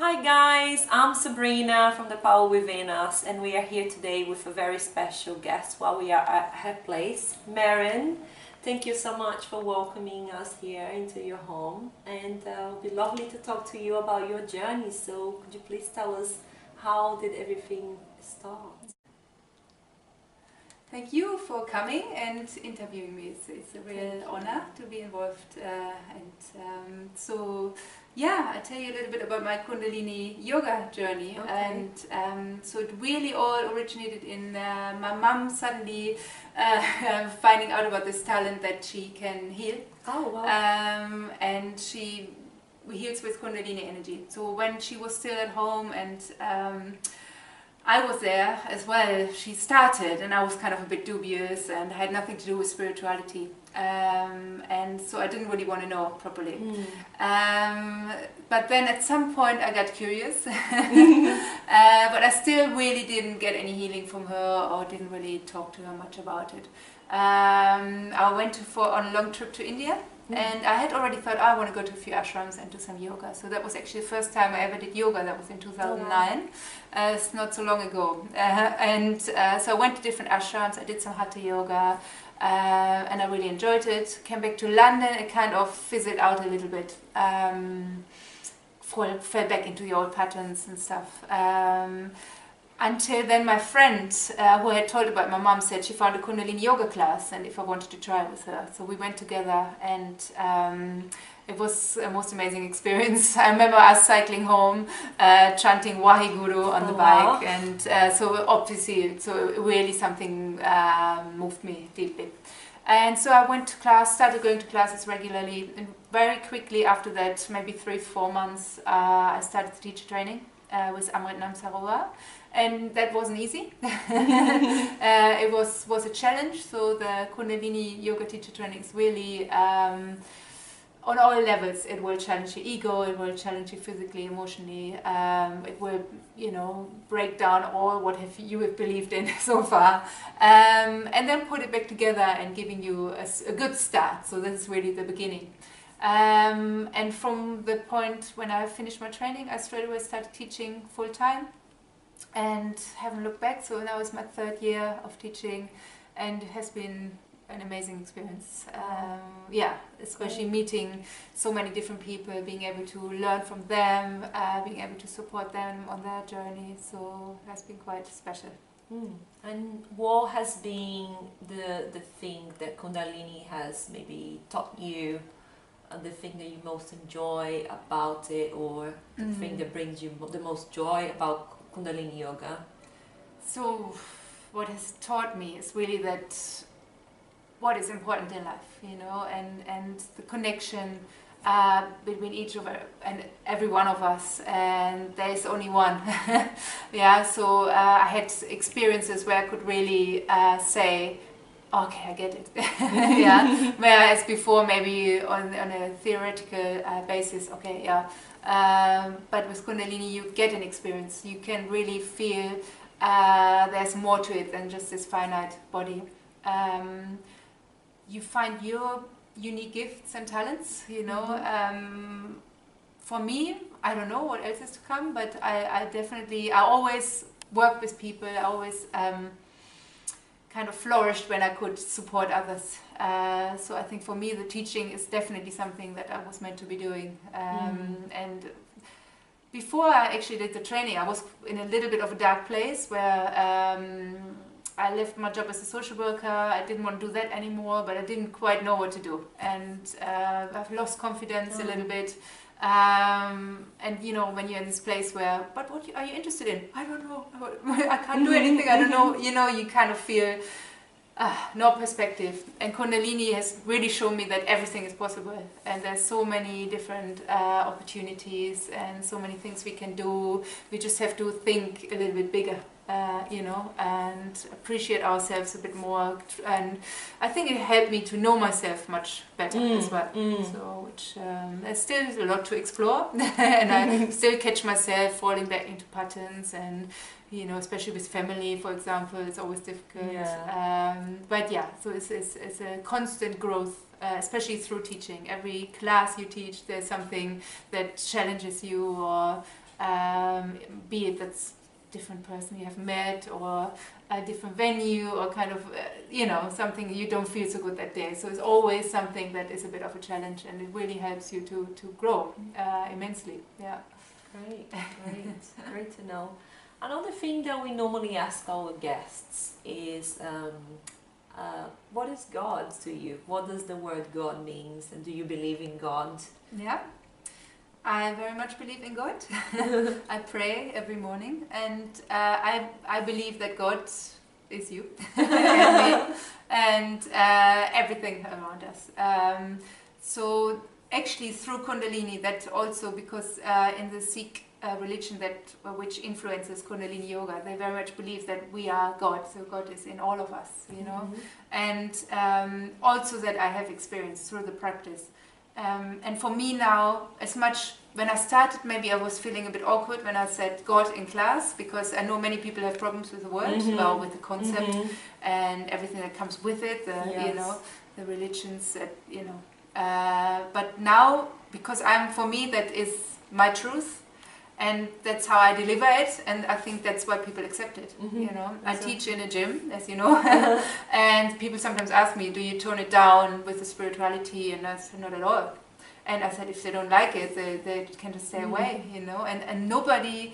Hi guys, I'm Sabrina from The Power Within Us, and we are here today with a very special guest while we are at her place, Maren. Thank you so much for welcoming us here into your home, and it'll be lovely to talk to you about your journey. So could you please tell us how did everything start? Thank you for coming and interviewing me. It's a real honor to be involved. I'll tell you a little bit about my Kundalini Yoga journey. Okay. So it really all originated in my mom suddenly finding out about this talent that she can heal. Oh wow. And she heals with Kundalini energy. So when she was still at home and I was there as well, she started, and I was kind of a bit dubious and had nothing to do with spirituality, and so I didn't really want to know properly. But then at some point I got curious, but I still really didn't get any healing from her or didn't really talk to her much about it. I went on a long trip to India. And I had already thought, I want to go to a few ashrams and do some yoga. So that was actually the first time I ever did yoga. That was in 2009. It's not so long ago. So I went to different ashrams. I did some hatha yoga, and I really enjoyed it. Came back to London. It kind of fizzled out a little bit. Fell back into the old patterns and stuff. Until then, my friend who had told about my mom said she found a Kundalini Yoga class and if I wanted to try with her. So we went together, and it was a most amazing experience. I remember us cycling home, chanting Waheguru on the bike. Wow. And so obviously, really something moved me deeply. And so I went to class, started going to classes regularly, and very quickly after that, maybe 3-4 months, I started teacher training with Amrit. And that wasn't easy. It was a challenge. So the Kundalini Yoga teacher training is really on all levels. It will challenge your ego. It will challenge you physically, emotionally. It will, break down all what you have believed in so far, and then put it back together and giving you a good start. So this is really the beginning. And from the point when I finished my training, I straight away started teaching full time. And haven't looked back. So now it's my 3rd year of teaching, and it has been an amazing experience. Especially meeting so many different people, being able to learn from them, being able to support them on their journey. So that's been quite special. And what has been the thing that Kundalini has maybe taught you, the thing that you most enjoy about it, or the thing that brings you the most joy about Kundalini Yoga? So what has taught me is really that what is important in life, and the connection between each of and every one of us, and there is only one. So I had experiences where I could really say, okay, I get it. Whereas before, maybe on a theoretical basis, but with Kundalini, you get an experience. You can really feel there's more to it than just this finite body. You find your unique gifts and talents, For me, I don't know what else is to come, but I always work with people. I always kind of flourished when I could support others. So I think for me the teaching is definitely something that I was meant to be doing. And before I actually did the training, I was in a little bit of a dark place where I left my job as a social worker. I didn't want to do that anymore, but I didn't quite know what to do. And I've lost confidence a little bit. And when you're in this place where, but what are you interested in? I don't know. I can't do anything. I don't know. You kind of feel no perspective. And Kundalini has really shown me that everything is possible. And there's so many different opportunities and so many things we can do. We just have to think a little bit bigger. And appreciate ourselves a bit more. And I think it helped me to know myself much better as well. So, there's still a lot to explore, and I still catch myself falling back into patterns, and especially with family, for example, it's always difficult. So it's a constant growth, especially through teaching. Every class you teach, there's something that challenges you or be it that's different person you have met or a different venue or kind of something you don't feel so good that day. So it's always something that is a bit of a challenge, and it really helps you to grow immensely. Yeah. Great to know. Another thing that we normally ask our guests is what is God to you? What does the word God means, and do you believe in God? Yeah, I very much believe in God. I pray every morning, and I believe that God is you and me and everything around us. So actually through Kundalini, that also because in the Sikh religion which influences Kundalini Yoga, they very much believe that we are God, so God is in all of us, and also that I have experienced through the practice. And for me now, as much when I started, maybe I was feeling a bit awkward when I said God in class, because I know many people have problems with the word, well, with the concept and everything that comes with it, the religions that, but now, because for me, that is my truth. And that's how I deliver it, and I think that's why people accept it. I teach in a gym, as you know, and people sometimes ask me, "Do you tone it down with the spirituality?" And I said, "Not at all." And I said, if they don't like it, they can just stay away, And nobody,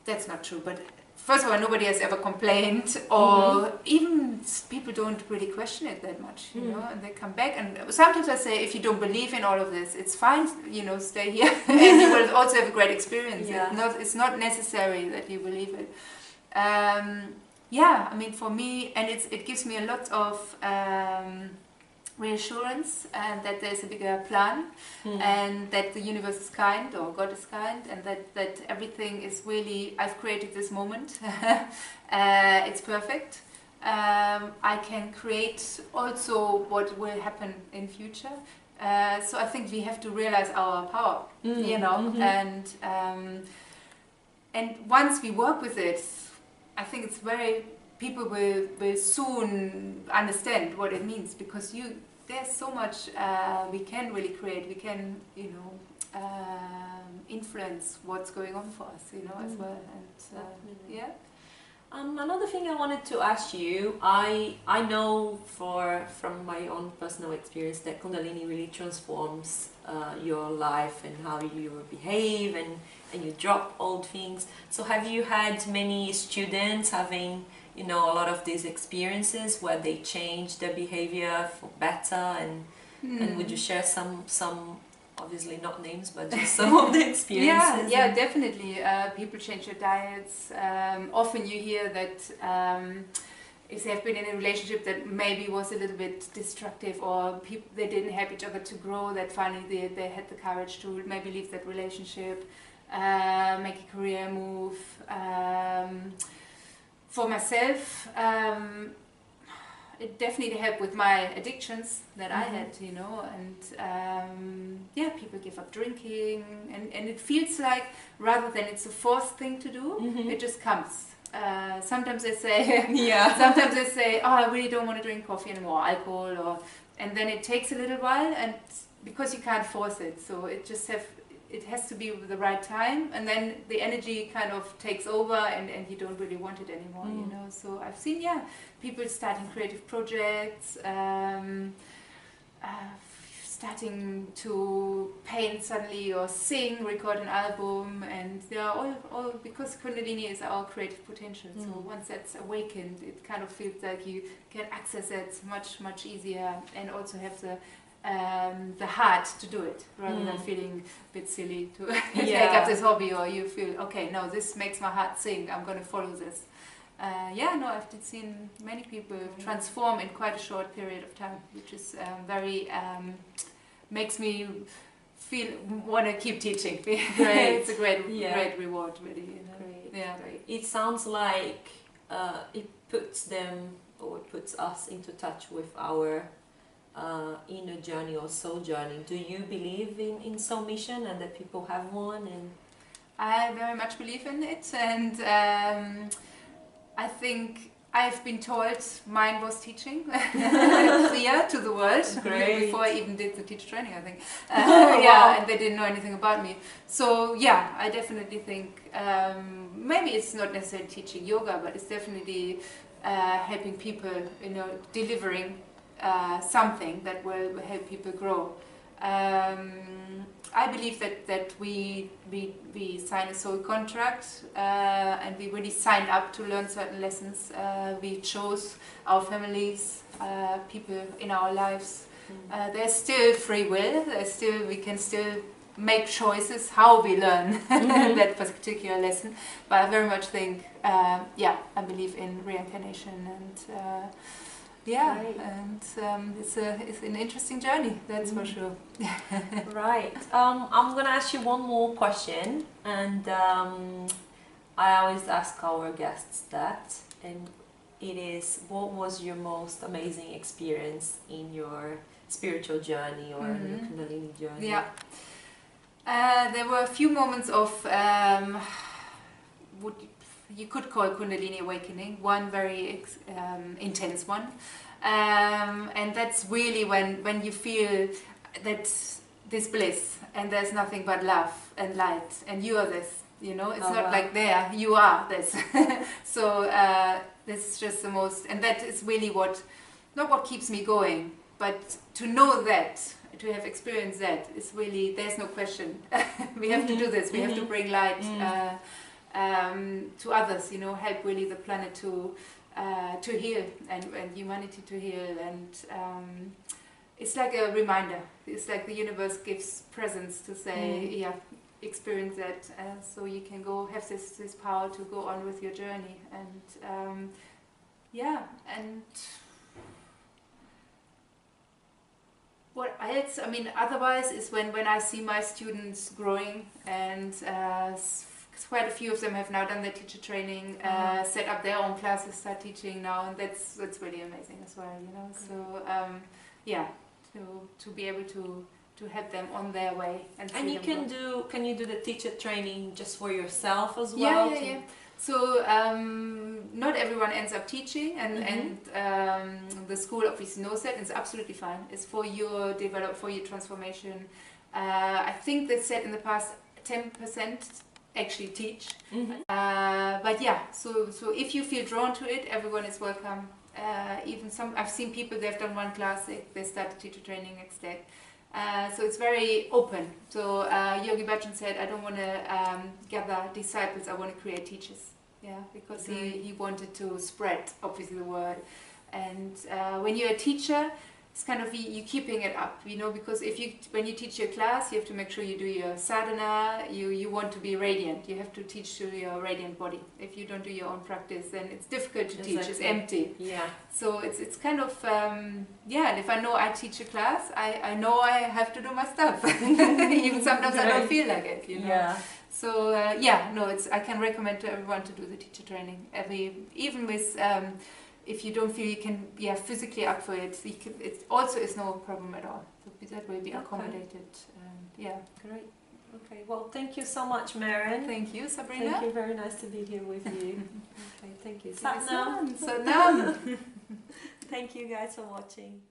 that's not true. But first of all, nobody has ever complained, or even people don't really question it that much, and they come back. And sometimes I say, if you don't believe in all of this, it's fine, stay here, and you will also have a great experience. Yeah. It's not necessary that you believe it. I mean, for me, and it gives me a lot of reassurance, and that there's a bigger plan, and that the universe is kind, or God is kind, and that everything is really, I've created this moment. It's perfect. I can create also what will happen in future. So I think we have to realize our power, and once we work with it, I think it's people will soon understand what it means, because there's so much we can really create. We can, influence what's going on for us, as well. And another thing I wanted to ask you, I know from my own personal experience that Kundalini really transforms your life and how you behave, and you drop old things. So have you had many students having a lot of these experiences where they change their behavior for better, and would you share some obviously not names, but just some of the experiences? Yeah, definitely. People change their diets. Often you hear that if they've been in a relationship that maybe was a little bit destructive, or they didn't help each other to grow, that finally they had the courage to maybe leave that relationship, make a career move. For myself, it definitely helped with my addictions that I had, and people give up drinking, and it feels like, rather than it's a forced thing to do, it just comes. Sometimes they say, sometimes they say, oh, I really don't want to drink coffee anymore, alcohol, and then it takes a little while, and because you can't force it, so it has to be the right time, and then the energy kind of takes over, and you don't really want it anymore, So I've seen, people starting creative projects, starting to paint suddenly, or sing, record an album, and they are all because Kundalini is our creative potential. So once that's awakened, it kind of feels like you can access it much, much easier, and also have the heart to do it, rather than feeling a bit silly to take up this hobby, or you feel, okay, no, this makes my heart sing, I'm going to follow this. I've seen many people transform in quite a short period of time, which is very, makes me want to keep teaching. Great. It's a great reward, really. Great. It sounds like it puts us into touch with our inner journey or soul journey. Do you believe in soul mission, and that people have one? And I very much believe in it, and I think I've been told mine was teaching clear to the world. Great. Before I even did the teacher training, I think. Wow. Yeah, and they didn't know anything about me. So yeah, I definitely think maybe it's not necessarily teaching yoga, but it's definitely helping people, you know, delivering something that will help people grow. I believe that we sign a soul contract and we really signed up to learn certain lessons. We chose our families, people in our lives. There's still free will. We can still make choices how we learn that particular lesson. But I very much think, yeah, I believe in reincarnation and. Yeah, Right. and it's an interesting journey, that's for sure. Right. I'm gonna ask you one more question, and I always ask our guests that, and it is, what was your most amazing experience in your spiritual journey or your Kundalini journey? Yeah. There were a few moments of what you could call Kundalini awakening, one very intense one, and that's really when you feel that this bliss and there's nothing but love and light and you are this, you know, it's not like there, you are this. So this is just the most, and that is really what, not what keeps me going, but to know that, to have experienced that, is really, there's no question. We have to do this, we have to bring light to others, you know, help really the planet to heal and humanity to heal, and it's like a reminder. It's like the universe gives presents to say, yeah, experience that, so you can go have this power to go on with your journey, and yeah, and what else? I mean, otherwise is when I see my students growing, and quite a few of them have now done their teacher training, set up their own classes, start teaching now, and that's really amazing as well, you know. So yeah, to be able to help them on their way, and you can you do the teacher training just for yourself as well? Yeah. So not everyone ends up teaching, and the school obviously knows that. It's absolutely fine. It's for your for your transformation. I think they said in the past 10% actually teach. But yeah, so if you feel drawn to it, everyone is welcome. Even some, I've seen people, they've done one class, they start teacher training next day. So it's very open. So Yogi Bhajan said, I don't want to gather disciples, I want to create teachers. Yeah, because he wanted to spread, obviously, the word. And when you're a teacher, it's kind of you keeping it up, you know, because when you teach your class, you have to make sure you do your sadhana, you want to be radiant, you have to teach to your radiant body. If you don't do your own practice, then it's difficult to teach, it's empty. Yeah. So it's kind of, yeah, and if I know I teach a class, I know I have to do my stuff. Even sometimes I don't feel like it, you know. Yeah. So yeah, no, I can recommend to everyone to do the teacher training. Even with if you don't feel you can, physically up for it, it also is no problem at all. So that will be accommodated. Yeah. Great. Okay. Well, thank you so much, Maren. Thank you, Sabrina. Thank you. Very nice to be here with you. Okay. Thank you. Satnam. Satnam. Thank you guys for watching.